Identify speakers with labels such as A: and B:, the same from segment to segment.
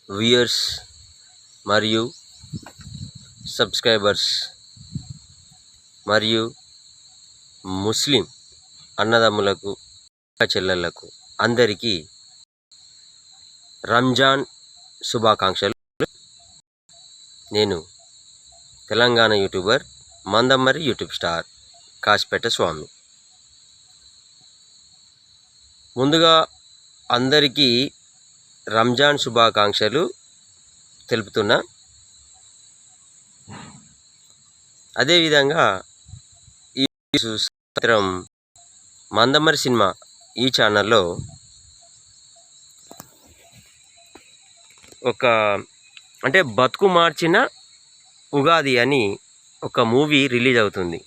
A: Viewers మరియు subscribers మరియు ముస్లిం అన్నదమ్ములకు చెల్లెళ్లకు అందరికీ రంజాన్ శుభాకాంక్షలు. నేను Telangana YouTuber Mandamarri YouTube star Kasipet Swamy. ముందుగా అందరికీ రంజాన్ శుభాకాంక్షలు తెలుపుతున్నా. అదేవిధంగా ఈ సంవత్సరం మందమరి సినిమా ఈ ఛానల్లో అంటే బతుకు మార్చిన ఉగాది అని ఒక మూవీ రిలీజ్ అవుతుంది.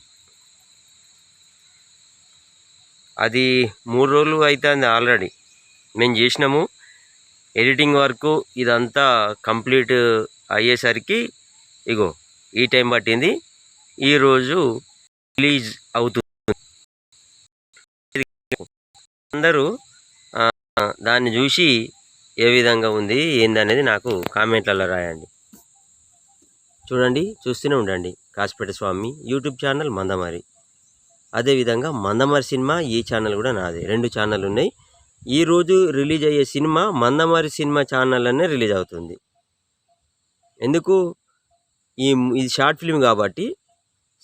A: అది 3 రోజులు అవుతుంది ఆల్రెడీ. మేము చేసినాము ఎడిటింగ్ వర్క్, ఇదంతా కంప్లీట్ అయ్యేసరికి ఇగో ఈ టైం పట్టింది. ఈరోజు రిలీజ్ అవుతుంది. అందరూ దాన్ని చూసి ఏ విధంగా ఉంది ఏందనేది నాకు కామెంట్లలో రాయండి. చూడండి, చూస్తూనే ఉండండి. కాశీపేట స్వామి యూట్యూబ్ ఛానల్ మందమరి. అదేవిధంగా మందమరి సినిమా ఈ ఛానల్ కూడా నాదే. 2 ఛానల్ ఉన్నాయి. ఈరోజు రిలీజ్ అయ్యే సినిమా మందమరి సినిమా ఛానల్లోనే రిలీజ్ అవుతుంది. ఎందుకు? ఇది షార్ట్ ఫిల్మ్ కాబట్టి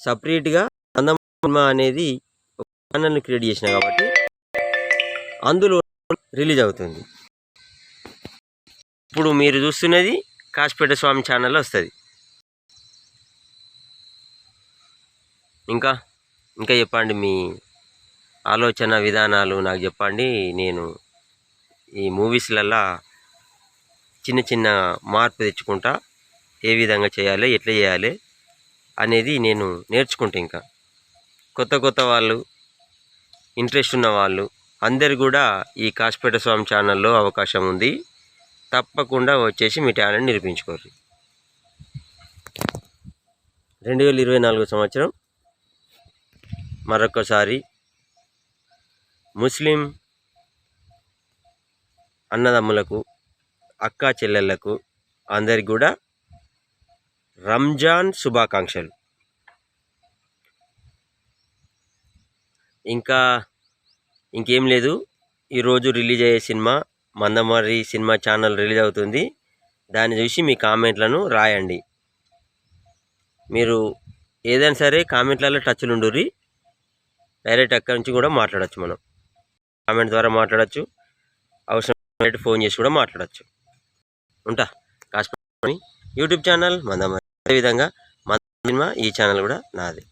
A: సపరేట్గా మందమరి సినిమా అనేది ఒక ఛానల్ని క్రియేట్ చేసిన కాబట్టి అందులో రిలీజ్ అవుతుంది. ఇప్పుడు మీరు చూస్తున్నది కాశీపేట స్వామి ఛానల్లో వస్తుంది. ఇంకా చెప్పండి, మీ ఆలోచన విధానాలు నాకు చెప్పండి. నేను ఈ మూవీస్లల్లో చిన్న మార్పు తెచ్చుకుంటా. ఏ విధంగా చేయాలి, ఎట్లా చేయాలి అనేది నేను నేర్చుకుంటా. ఇంకా కొత్త వాళ్ళు, ఇంట్రెస్ట్ ఉన్న వాళ్ళు అందరు కూడా ఈ కాశీపేట స్వామి ఛానల్లో అవకాశం ఉంది. తప్పకుండా వచ్చేసి మీ టాలెంట్ నిరూపించుకోరు. 2024 సంవత్సరం మరొకసారి ముస్లిం అన్నదమ్ములకు, అక్కా చెల్లెళ్లకు అందరికి కూడా రంజాన్ శుభాకాంక్షలు. ఇంకేం లేదు. ఈరోజు రిలీజ్ అయ్యే cinema Mandamarri cinema channel release అవుతుంది. దాన్ని చూసి మీ కామెంట్లను రాయండి. మీరు ఏదైనా సరే కామెంట్లలో టచ్లు ఉండుర్రి. డైరెక్ట్ అక్కడి నుంచి కూడా మాట్లాడచ్చు. మనం కామెంట్ ద్వారా మాట్లాడచ్చు. అవసరం ఫోన్ చేసి కూడా మాట్లాడచ్చు. ఉంటా. Kasipet YouTube channel Mandamarri. అదేవిధంగా మందమరి సినిమా ఈ ఛానల్ కూడా నాది.